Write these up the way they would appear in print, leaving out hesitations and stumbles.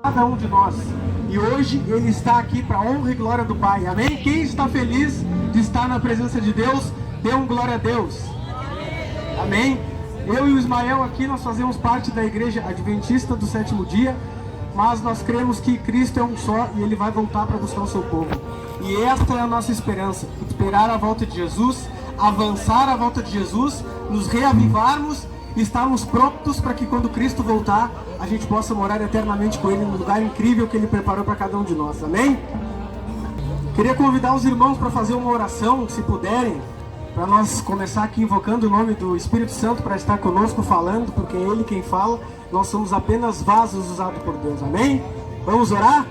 cada um de nós. E hoje Ele está aqui para a honra e glória do Pai. Amém? Quem está feliz de estar na presença de Deus, dê um glória a Deus. Amém? Eu e o Ismael aqui, nós fazemos parte da Igreja Adventista do Sétimo Dia, mas nós cremos que Cristo é um só e Ele vai voltar para buscar o seu povo. E esta é a nossa esperança, esperar a volta de Jesus, avançar a volta de Jesus, nos reavivarmos, estarmos prontos para que quando Cristo voltar, a gente possa morar eternamente com Ele no lugar incrível que Ele preparou para cada um de nós. Amém? Queria convidar os irmãos para fazer uma oração, se puderem, para nós começar aqui invocando o nome do Espírito Santo para estar conosco falando, porque é Ele quem fala, nós somos apenas vasos usados por Deus. Amém? Vamos orar?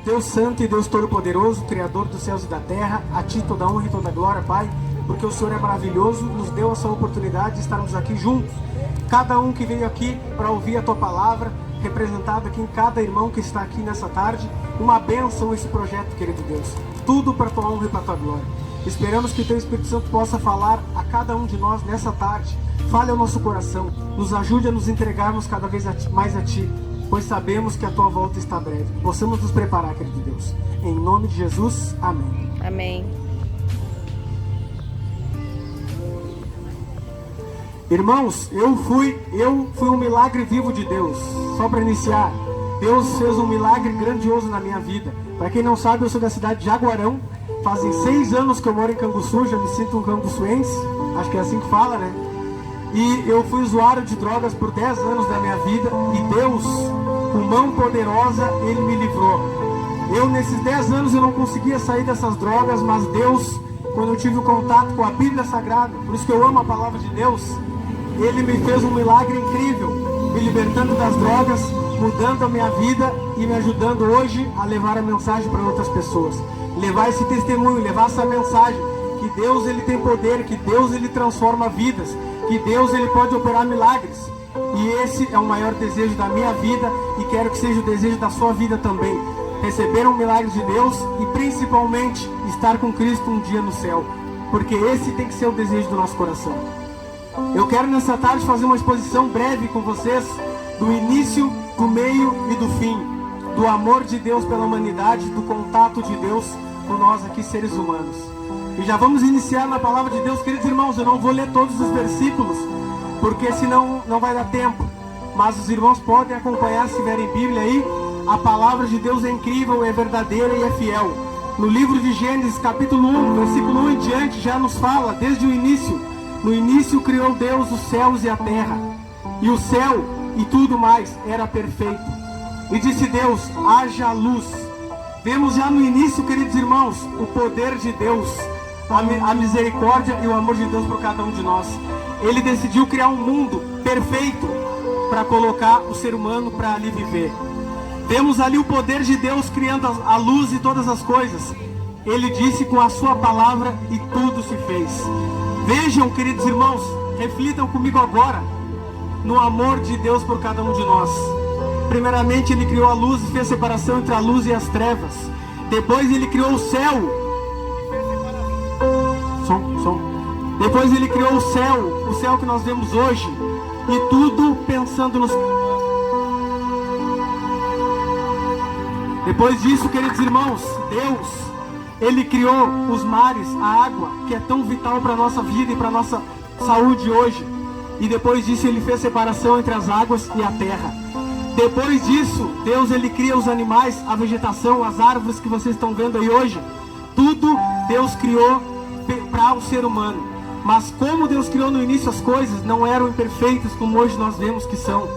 Deus Santo e Deus Todo-Poderoso, Criador dos céus e da terra, a Ti toda a honra e toda a glória, Pai, porque o Senhor é maravilhoso, nos deu essa oportunidade de estarmos aqui juntos. Cada um que veio aqui para ouvir a Tua palavra, representado aqui em cada irmão que está aqui nessa tarde, uma bênção esse projeto, querido Deus. Tudo para a Tua honra e para a Tua glória. Esperamos que Teu Espírito Santo possa falar a cada um de nós nessa tarde. Fale ao nosso coração, nos ajude a nos entregarmos cada vez mais a Ti, pois sabemos que a Tua volta está breve. Possamos nos preparar, querido Deus. Em nome de Jesus, amém. Amém. Irmãos, eu fui um milagre vivo de Deus. Só para iniciar, Deus fez um milagre grandioso na minha vida. Para quem não sabe, eu sou da cidade de Jaguarão. Fazem 6 anos que eu moro em Canguçu, já me sinto um canguçuense, acho que é assim que fala, né? E eu fui usuário de drogas por 10 anos da minha vida, e Deus, com mão poderosa, Ele me livrou. Nesses 10 anos, eu não conseguia sair dessas drogas, mas Deus, quando eu tive o contato com a Bíblia Sagrada, por isso que eu amo a palavra de Deus, Ele me fez um milagre incrível, me libertando das drogas, mudando a minha vida e me ajudando hoje a levar a mensagem para outras pessoas. Levar esse testemunho, levar essa mensagem, que Deus Ele tem poder, que Deus Ele transforma vidas, que Deus Ele pode operar milagres. E esse é o maior desejo da minha vida e quero que seja o desejo da sua vida também. Receber um milagre de Deus e principalmente estar com Cristo um dia no céu, porque esse tem que ser o desejo do nosso coração. Eu quero nessa tarde fazer uma exposição breve com vocês do início, do meio e do fim, do amor de Deus pela humanidade, do contato de Deus com nós aqui seres humanos. E já vamos iniciar na palavra de Deus, queridos irmãos. Eu não vou ler todos os versículos, porque senão não vai dar tempo, mas os irmãos podem acompanhar se tiverem Bíblia aí. A palavra de Deus é incrível, é verdadeira e é fiel. No livro de Gênesis, capítulo 1, versículo 1 em diante, já nos fala, desde o início. No início criou Deus os céus e a terra, e o céu e tudo mais era perfeito. E disse Deus, haja luz. Vemos já no início, queridos irmãos, o poder de Deus, a misericórdia e o amor de Deus por cada um de nós. Ele decidiu criar um mundo perfeito para colocar o ser humano para ali viver. Vemos ali o poder de Deus criando a luz e todas as coisas. Ele disse com a sua palavra e tudo se fez. Vejam, queridos irmãos, reflitam comigo agora no amor de Deus por cada um de nós. Primeiramente Ele criou a luz e fez separação entre a luz e as trevas. Depois Ele criou o céu. Depois Ele criou o céu que nós vemos hoje. E tudo pensando nos... Depois disso, queridos irmãos, Deus, Ele criou os mares, a água, que é tão vital para a nossa vida e para a nossa saúde hoje. E depois disso Ele fez separação entre as águas e a terra. Depois disso, Deus Ele cria os animais, a vegetação, as árvores que vocês estão vendo aí hoje. Tudo Deus criou para o ser humano. Mas como Deus criou no início as coisas, não eram imperfeitas como hoje nós vemos que são.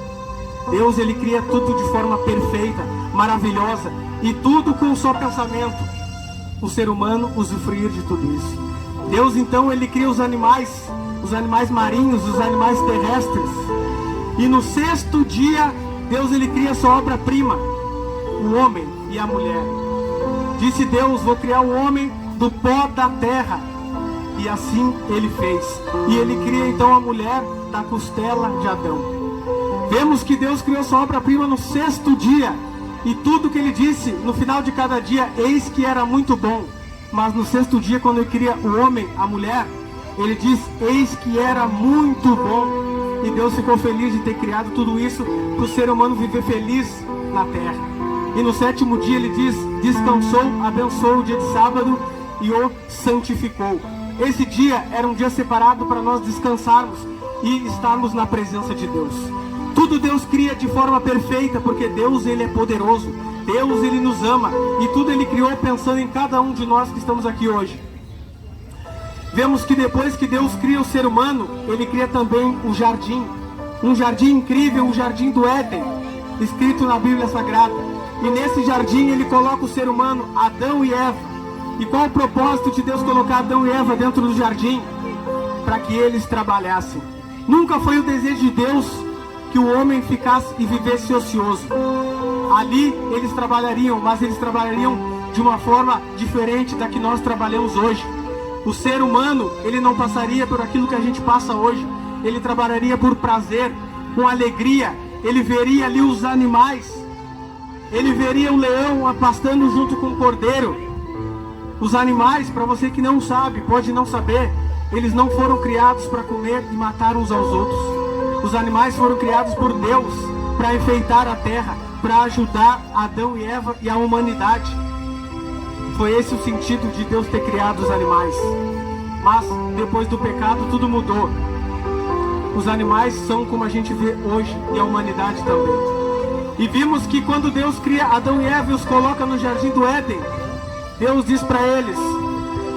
Deus Ele cria tudo de forma perfeita, maravilhosa, e tudo com um só pensamento: o ser humano usufruir de tudo isso. Deus então Ele cria os animais marinhos, os animais terrestres. E no 6º dia, Deus Ele cria a sua obra-prima, o homem e a mulher. Disse Deus, vou criar o homem do pó da terra. E assim Ele fez. E Ele cria então a mulher da costela de Adão. Vemos que Deus criou sua obra-prima no 6º dia. E tudo que Ele disse no final de cada dia, eis que era muito bom. Mas no 6º dia, quando Ele cria o homem, a mulher, Ele diz, eis que era muito bom. E Deus ficou feliz de ter criado tudo isso para o ser humano viver feliz na terra. E no 7º dia ele diz, descansou, abençoou o dia de sábado e o santificou. Esse dia era um dia separado para nós descansarmos e estarmos na presença de Deus. Tudo Deus cria de forma perfeita, porque Deus, ele é poderoso. Deus, ele nos ama, e tudo ele criou pensando em cada um de nós que estamos aqui hoje. Vemos que depois que Deus cria o ser humano, ele cria também o jardim. Um jardim incrível, o jardim do Éden, escrito na Bíblia Sagrada. E nesse jardim ele coloca o ser humano, Adão e Eva. E qual o propósito de Deus colocar Adão e Eva dentro do jardim? Para que eles trabalhassem. Nunca foi o desejo de Deus que o homem ficasse e vivesse ocioso. Ali eles trabalhariam, mas eles trabalhariam de uma forma diferente da que nós trabalhamos hoje. O ser humano, ele não passaria por aquilo que a gente passa hoje. Ele trabalharia por prazer, com alegria. Ele veria ali os animais. Ele veria o leão pastando junto com o cordeiro. Os animais, para você que não sabe, pode não saber, eles não foram criados para comer e matar uns aos outros. Os animais foram criados por Deus para enfeitar a terra, para ajudar Adão e Eva e a humanidade. Foi esse o sentido de Deus ter criado os animais. Mas depois do pecado tudo mudou. Os animais são como a gente vê hoje, e a humanidade também. E vimos que quando Deus cria Adão e Eva e os coloca no jardim do Éden, Deus diz para eles: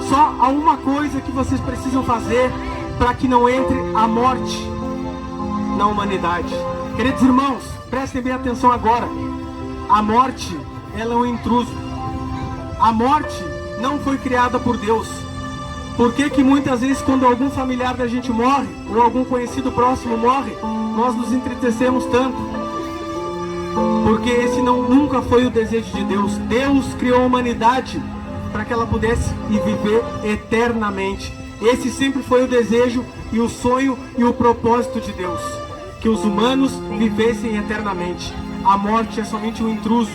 só há uma coisa que vocês precisam fazer para que não entre a morte na humanidade. Queridos irmãos, prestem bem atenção agora. A morte, ela é um intruso. A morte não foi criada por Deus. Por que que muitas vezes quando algum familiar da gente morre, ou algum conhecido próximo morre, nós nos entristecemos tanto? Porque esse nunca foi o desejo de Deus. Deus criou a humanidade para que ela pudesse viver eternamente. Esse sempre foi o desejo e o sonho e o propósito de Deus, que os humanos vivessem eternamente. A morte é somente um intruso,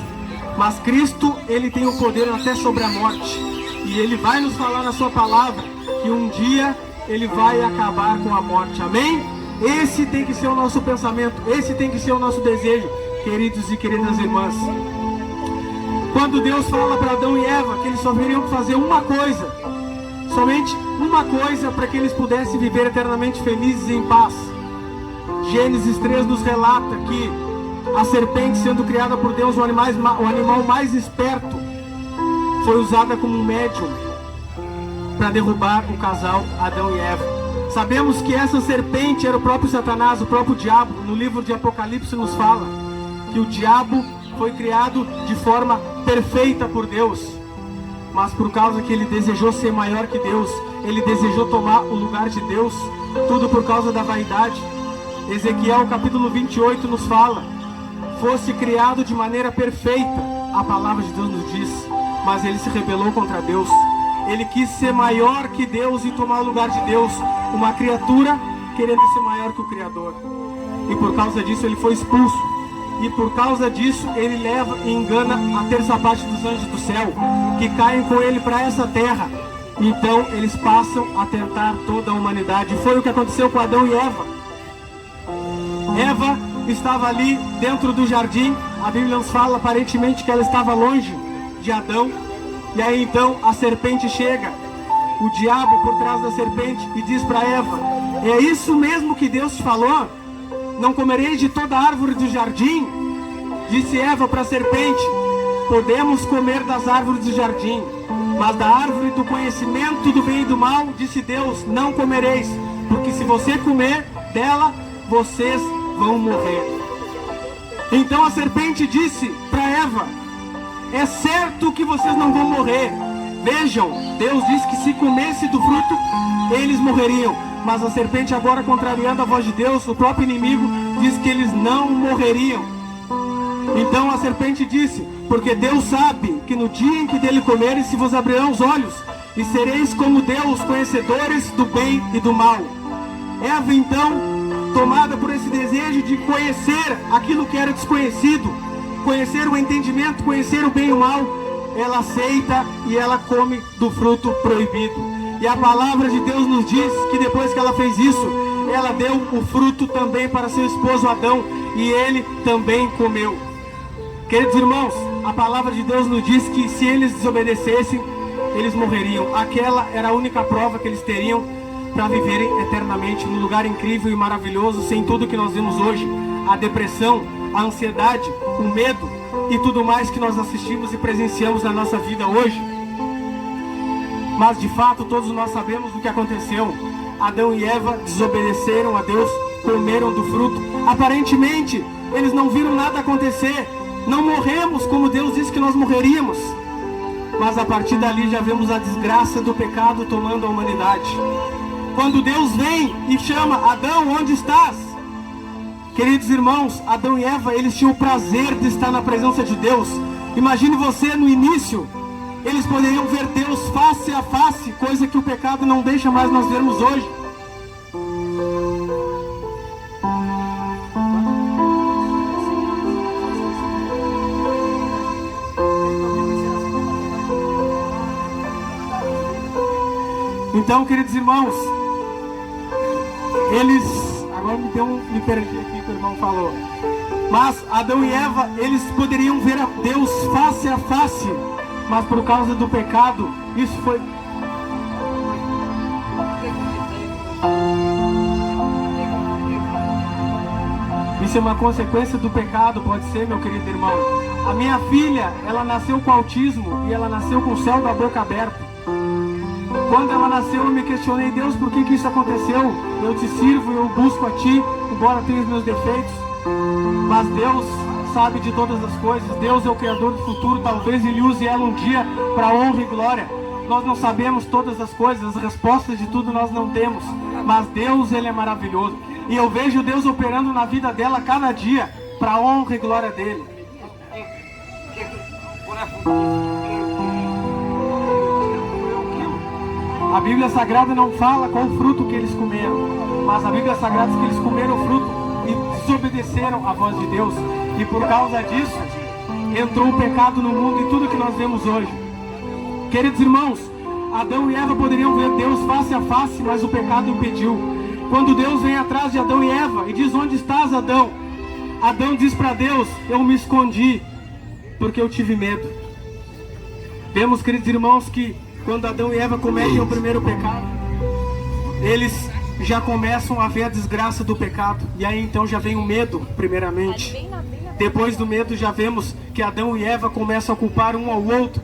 mas Cristo, ele tem o poder até sobre a morte, e ele vai nos falar na sua palavra que um dia ele vai acabar com a morte. Amém? Esse tem que ser o nosso pensamento, esse tem que ser o nosso desejo, queridos e queridas irmãs. Quando Deus fala para Adão e Eva que eles só teriam que fazer uma coisa, somente uma coisa, para que eles pudessem viver eternamente felizes e em paz. Gênesis 3 nos relata que a serpente, sendo criada por Deus, o animal mais esperto, foi usada como um médium para derrubar o casal Adão e Eva. Sabemos que essa serpente era o próprio Satanás, o próprio diabo. No livro de Apocalipse nos fala que o diabo foi criado de forma perfeita por Deus, mas por causa que ele desejou ser maior que Deus, ele desejou tomar o lugar de Deus, tudo por causa da vaidade. Ezequiel capítulo 28 nos fala: fosse criado de maneira perfeita, a palavra de Deus nos diz, mas ele se rebelou contra Deus. Ele quis ser maior que Deus e tomar o lugar de Deus, uma criatura querendo ser maior que o Criador. E por causa disso ele foi expulso. E por causa disso ele leva e engana a terça parte dos anjos do céu, que caem com ele para essa terra. Então eles passam a tentar toda a humanidade. Foi o que aconteceu com Adão e Eva. Eva estava ali dentro do jardim. A Bíblia nos fala aparentemente que ela estava longe de Adão. E aí então a serpente chega, o diabo por trás da serpente, e diz para Eva: é isso mesmo que Deus te falou? Não comereis de toda árvore do jardim? Disse Eva para a serpente: podemos comer das árvores do jardim, mas da árvore do conhecimento do bem e do mal, disse Deus, não comereis, porque se você comer dela, vocês vão morrer. Então a serpente disse para Eva: é certo que vocês não vão morrer. Vejam, Deus disse que se comesse do fruto, eles morreriam. Mas a serpente, agora contrariando a voz de Deus, o próprio inimigo, diz que eles não morreriam. Então a serpente disse: porque Deus sabe que no dia em que dele comeres, se vos abrirão os olhos, e sereis como Deus, conhecedores do bem e do mal. Eva então, tomada por esse desejo de conhecer aquilo que era desconhecido, conhecer o entendimento, conhecer o bem e o mal, ela aceita e ela come do fruto proibido. E a palavra de Deus nos diz que depois que ela fez isso, ela deu o fruto também para seu esposo Adão, e ele também comeu. Queridos irmãos, a palavra de Deus nos diz que se eles desobedecessem, eles morreriam. Aquela era a única prova que eles teriam para viverem eternamente num lugar incrível e maravilhoso, sem tudo que nós vemos hoje, a depressão, a ansiedade, o medo e tudo mais que nós assistimos e presenciamos na nossa vida hoje. Mas de fato todos nós sabemos o que aconteceu. Adão e Eva desobedeceram a Deus, comeram do fruto. Aparentemente eles não viram nada acontecer, não morremos como Deus disse que nós morreríamos. Mas a partir dali já vemos a desgraça do pecado tomando a humanidade. Quando Deus vem e chama: Adão, onde estás? Queridos irmãos, Adão e Eva, eles tinham o prazer de estar na presença de Deus. Imagine você no início, eles poderiam ver Deus face a face, coisa que o pecado não deixa mais nós vermos hoje. Então, queridos irmãos, agora me perdi aqui que o irmão falou. Mas Adão e Eva, eles poderiam ver a Deus face a face, mas por causa do pecado, isso foi... Isso é uma consequência do pecado, pode ser, meu querido irmão. A minha filha, ela nasceu com autismo e ela nasceu com o céu da boca aberta. Quando ela nasceu, eu me questionei: Deus, por que isso aconteceu? Eu te sirvo, eu busco a ti, embora tenha os meus defeitos. Mas Deus sabe de todas as coisas. Deus é o Criador do futuro. Talvez Ele use ela um dia para honra e glória. Nós não sabemos todas as coisas, as respostas de tudo nós não temos. Mas Deus, Ele é maravilhoso. E eu vejo Deus operando na vida dela cada dia para honra e glória dEle. A Bíblia Sagrada não fala qual fruto que eles comeram, mas a Bíblia Sagrada diz que eles comeram o fruto e desobedeceram à voz de Deus. E por causa disso, entrou o pecado no mundo e tudo que nós vemos hoje. Queridos irmãos, Adão e Eva poderiam ver Deus face a face, mas o pecado impediu. Quando Deus vem atrás de Adão e Eva e diz: onde estás, Adão? Adão diz para Deus: eu me escondi, porque eu tive medo. Vemos, queridos irmãos, que quando Adão e Eva cometem o primeiro pecado, eles já começam a ver a desgraça do pecado. E aí então já vem o medo, primeiramente. Depois do medo já vemos que Adão e Eva começam a culpar um ao outro.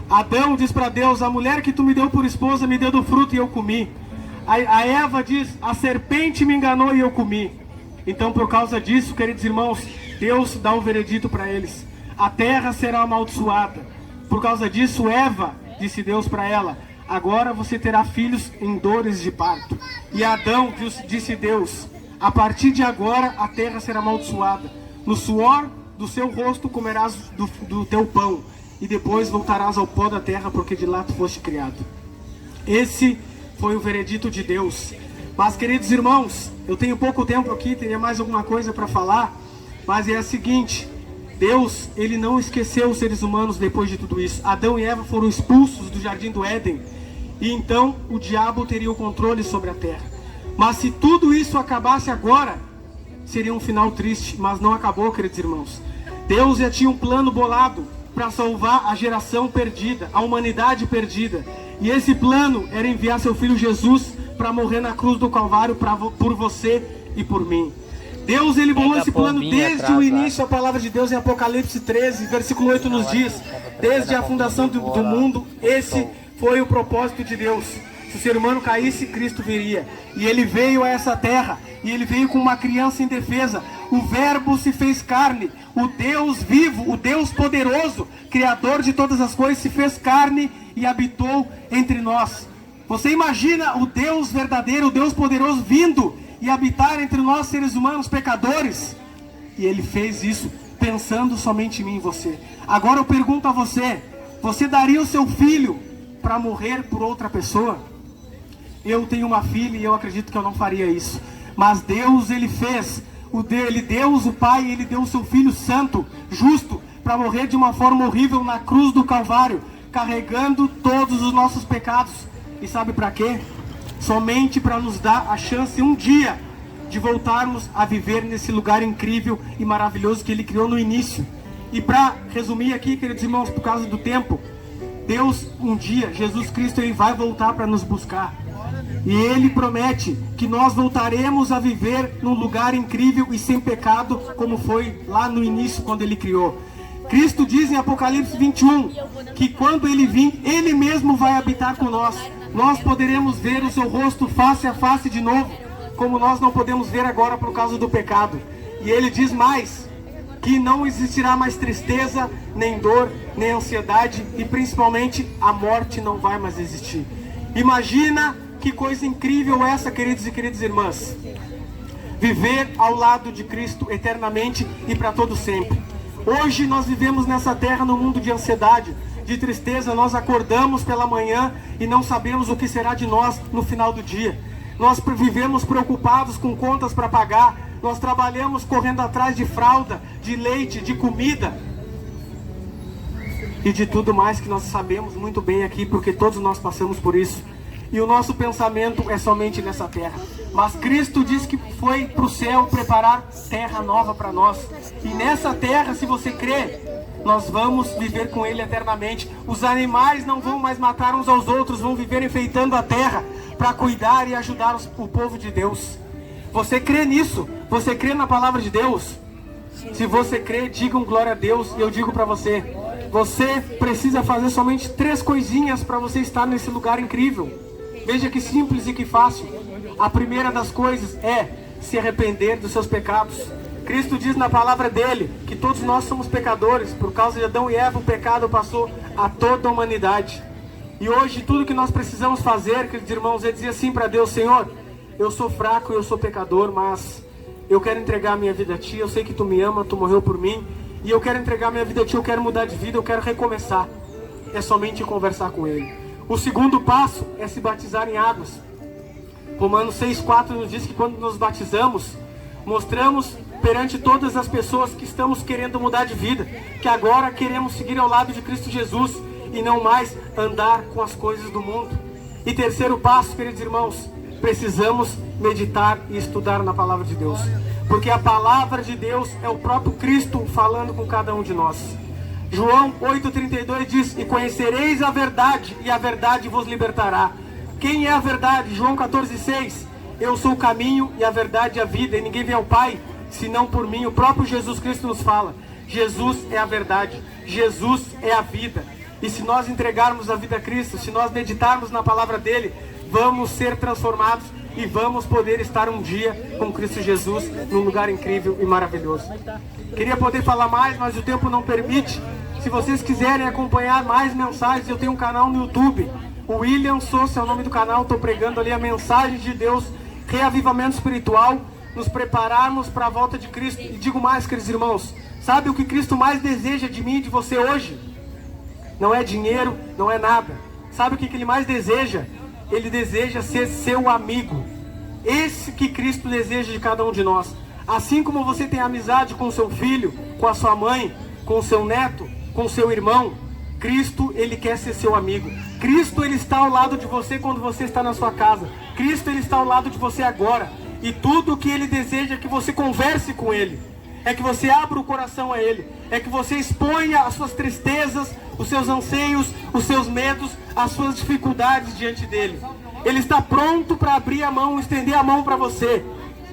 Adão diz para Deus: a mulher que tu me deu por esposa me deu do fruto e eu comi. A Eva diz: a serpente me enganou e eu comi. Então por causa disso, queridos irmãos, Deus dá um veredito para eles: a terra será amaldiçoada. Por causa disso, Eva, disse Deus para ela: agora você terá filhos em dores de parto. E Adão, disse Deus: a partir de agora a terra será amaldiçoada. No suor do seu rosto comerás do teu pão, e depois voltarás ao pó da terra, porque de lá tu foste criado. Esse foi o veredito de Deus. Mas, queridos irmãos, eu tenho pouco tempo aqui, teria mais alguma coisa para falar, mas é a seguinte: Deus, Ele não esqueceu os seres humanos depois de tudo isso. Adão e Eva foram expulsos do jardim do Éden, e então o diabo teria o controle sobre a terra. Mas se tudo isso acabasse agora, seria um final triste, mas não acabou, queridos irmãos. Deus já tinha um plano bolado para salvar a geração perdida, a humanidade perdida. E esse plano era enviar seu filho Jesus para morrer na cruz do Calvário por você e por mim. Deus, ele bolou esse plano desde o início. A palavra de Deus em Apocalipse 13, versículo 8 nos diz: desde a fundação do mundo, esse foi o propósito de Deus. Se o ser humano caísse, Cristo viria. E ele veio a essa terra, e ele veio com uma criança indefesa. O Verbo se fez carne, o Deus vivo, o Deus poderoso, Criador de todas as coisas, se fez carne e habitou entre nós. Você imagina o Deus verdadeiro, o Deus poderoso vindo e habitar entre nós, seres humanos pecadores? E ele fez isso pensando somente em mim e você. Agora eu pergunto a você: você daria o seu filho para morrer por outra pessoa? Eu tenho uma filha e eu acredito que eu não faria isso. Mas Deus, ele fez, ele Deus, o Pai, ele deu o seu Filho Santo, justo, para morrer de uma forma horrível na cruz do Calvário, carregando todos os nossos pecados. E sabe para quê? Somente para nos dar a chance um dia de voltarmos a viver nesse lugar incrível e maravilhoso que Ele criou no início. E para resumir aqui, queridos irmãos, por causa do tempo, Deus, um dia, Jesus Cristo, Ele vai voltar para nos buscar. E Ele promete que nós voltaremos a viver num lugar incrível e sem pecado, como foi lá no início, quando Ele criou. Cristo diz em Apocalipse 21, que quando Ele vir, Ele mesmo vai habitar com nós. Nós poderemos ver o seu rosto face a face de novo, como nós não podemos ver agora por causa do pecado. E Ele diz mais, que não existirá mais tristeza, nem dor, nem ansiedade, e principalmente a morte não vai mais existir. Imagina que coisa incrível essa, queridos e queridas irmãs. Viver ao lado de Cristo eternamente e para todo sempre. Hoje nós vivemos nessa terra num mundo de ansiedade, de tristeza. Nós acordamos pela manhã e não sabemos o que será de nós no final do dia. Nós vivemos preocupados com contas para pagar. Nós trabalhamos correndo atrás de fralda, de leite, de comida e de tudo mais que nós sabemos muito bem aqui, porque todos nós passamos por isso. E o nosso pensamento é somente nessa terra. Mas Cristo disse que foi para o céu preparar terra nova para nós. E nessa terra, se você crê, nós vamos viver com Ele eternamente. Os animais não vão mais matar uns aos outros, vão viver enfeitando a terra para cuidar e ajudar o povo de Deus. Você crê nisso? Você crê na palavra de Deus? Se você crê, digam glória a Deus. E eu digo para você, você precisa fazer somente 3 coisinhas para você estar nesse lugar incrível. Veja que simples e que fácil. A primeira das coisas é se arrepender dos seus pecados. Cristo diz na palavra dele que todos nós somos pecadores. Por causa de Adão e Eva, o pecado passou a toda a humanidade. E hoje tudo que nós precisamos fazer, queridos irmãos, é dizer assim para Deus: Senhor, eu sou fraco, eu sou pecador, mas eu quero entregar a minha vida a Ti. Eu sei que Tu me ama, Tu morreu por mim, e eu quero entregar a minha vida a Ti. Eu quero mudar de vida, eu quero recomeçar. É somente conversar com Ele. O segundo passo é se batizar em águas. Romanos 6,4 nos diz que quando nos batizamos, mostramos perante todas as pessoas que estamos querendo mudar de vida, que agora queremos seguir ao lado de Cristo Jesus e não mais andar com as coisas do mundo. E terceiro passo, queridos irmãos, precisamos meditar e estudar na palavra de Deus, porque a palavra de Deus é o próprio Cristo falando com cada um de nós. João 8,32 diz: e conhecereis a verdade, e a verdade vos libertará. Quem é a verdade? João 14,6: eu sou o caminho e a verdade e a vida, e ninguém vem ao Pai senão por mim. O próprio Jesus Cristo nos fala: Jesus é a verdade, Jesus é a vida. E se nós entregarmos a vida a Cristo, se nós meditarmos na palavra dele, vamos ser transformados e vamos poder estar um dia com Cristo Jesus num lugar incrível e maravilhoso. Queria poder falar mais, mas o tempo não permite. Se vocês quiserem acompanhar mais mensagens, eu tenho um canal no YouTube, o William Souza é o nome do canal. Estou pregando ali a mensagem de Deus, reavivamento espiritual, nos prepararmos para a volta de Cristo. E digo mais, queridos irmãos, sabe o que Cristo mais deseja de mim e de você hoje? Não é dinheiro, não é nada. Sabe o que Ele mais deseja? Ele deseja ser seu amigo. Esse que Cristo deseja de cada um de nós. Assim como você tem amizade com seu filho, com a sua mãe, com o seu neto, com o seu irmão, Cristo, Ele quer ser seu amigo. Cristo, Ele está ao lado de você quando você está na sua casa. Cristo, Ele está ao lado de você agora. E tudo o que Ele deseja é que você converse com Ele. É que você abra o coração a Ele. É que você exponha as suas tristezas, os seus anseios, os seus medos, as suas dificuldades diante dEle. Ele está pronto para abrir a mão, estender a mão para você.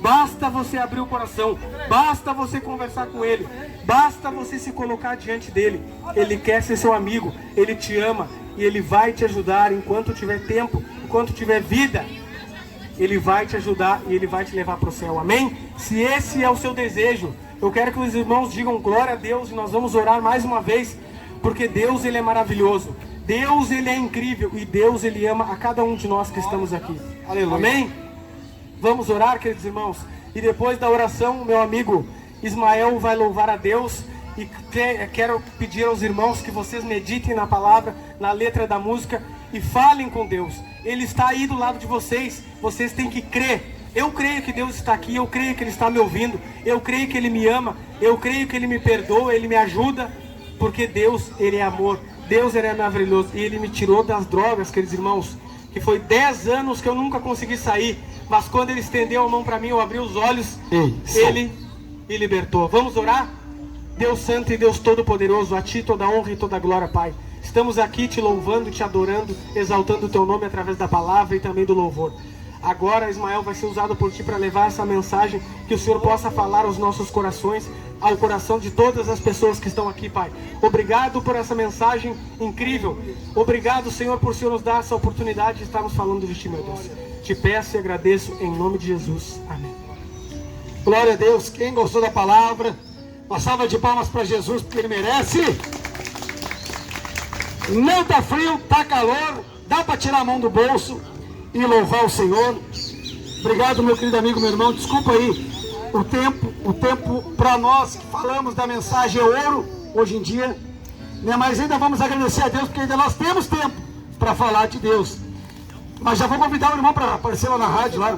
Basta você abrir o coração. Basta você conversar com Ele. Basta você se colocar diante dEle. Ele quer ser seu amigo. Ele te ama. E Ele vai te ajudar enquanto tiver tempo, enquanto tiver vida. Ele vai te ajudar e Ele vai te levar para o céu. Amém? Se esse é o seu desejo, eu quero que os irmãos digam glória a Deus. E nós vamos orar mais uma vez, porque Deus, Ele é maravilhoso. Deus, Ele é incrível. E Deus, Ele ama a cada um de nós que estamos aqui. Aleluia. Amém? Vamos orar, queridos irmãos. E depois da oração, meu amigo Ismael vai louvar a Deus. E quero pedir aos irmãos que vocês meditem na palavra, na letra da música, e falem com Deus. Ele está aí do lado de vocês. Vocês têm que crer. Eu creio que Deus está aqui. Eu creio que Ele está me ouvindo. Eu creio que Ele me ama. Eu creio que Ele me perdoa. Ele me ajuda. Porque Deus, Ele é amor. Deus, Ele é maravilhoso. E Ele me tirou das drogas, queridos irmãos, que foi 10 anos que eu nunca consegui sair. Mas quando Ele estendeu a mão para mim, eu abri os olhos. Ele me libertou. Vamos orar? Deus Santo e Deus Todo-Poderoso, a Ti toda a honra e toda a glória, Pai. Estamos aqui te louvando, te adorando, exaltando o Teu nome através da palavra e também do louvor. Agora Ismael vai ser usado por Ti para levar essa mensagem, que o Senhor possa falar aos nossos corações, ao coração de todas as pessoas que estão aqui, Pai. Obrigado por essa mensagem incrível. Obrigado, Senhor, por o Senhor nos dar essa oportunidade de estarmos falando de Ti, meu Deus. Te peço e agradeço em nome de Jesus. Amém. Glória a Deus. Quem gostou da palavra, uma salva de palmas para Jesus, porque Ele merece. Não tá frio, tá calor, dá para tirar a mão do bolso e louvar o Senhor. Obrigado, meu querido amigo, meu irmão. Desculpa aí, o tempo para nós que falamos da mensagem é ouro, hoje em dia, né? Mas ainda vamos agradecer a Deus, porque ainda nós temos tempo para falar de Deus. Mas já vou convidar o irmão para aparecer lá na rádio, lá.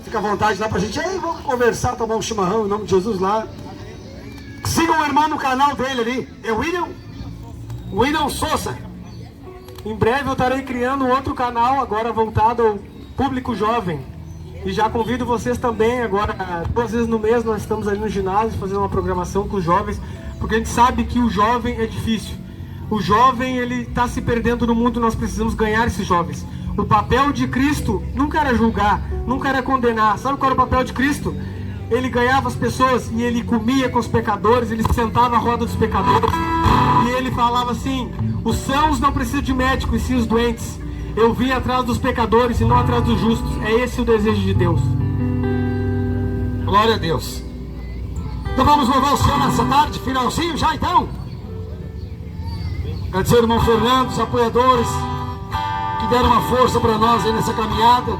Fica à vontade lá pra gente. Aí vamos conversar, tomar um chimarrão em nome de Jesus lá. Siga o irmão no canal dele ali. É William Souza. Em breve eu estarei criando um outro canal, agora voltado ao público jovem. E já convido vocês também, agora 2 vezes no mês nós estamos ali no ginásio fazendo uma programação com os jovens, porque a gente sabe que o jovem é difícil. O jovem, ele está se perdendo no mundo, nós precisamos ganhar esses jovens. O papel de Cristo nunca era julgar, nunca era condenar. Sabe qual era o papel de Cristo? Ele ganhava as pessoas e ele comia com os pecadores, ele sentava à roda dos pecadores. E ele falava assim: os sãos não precisam de médico, e sim os doentes. Eu vim atrás dos pecadores e não atrás dos justos. É esse o desejo de Deus. Glória a Deus. Então vamos louvar o Senhor nessa tarde, finalzinho já então. Agradecer ao irmão Fernando, os apoiadores que deram uma força para nós aí nessa caminhada.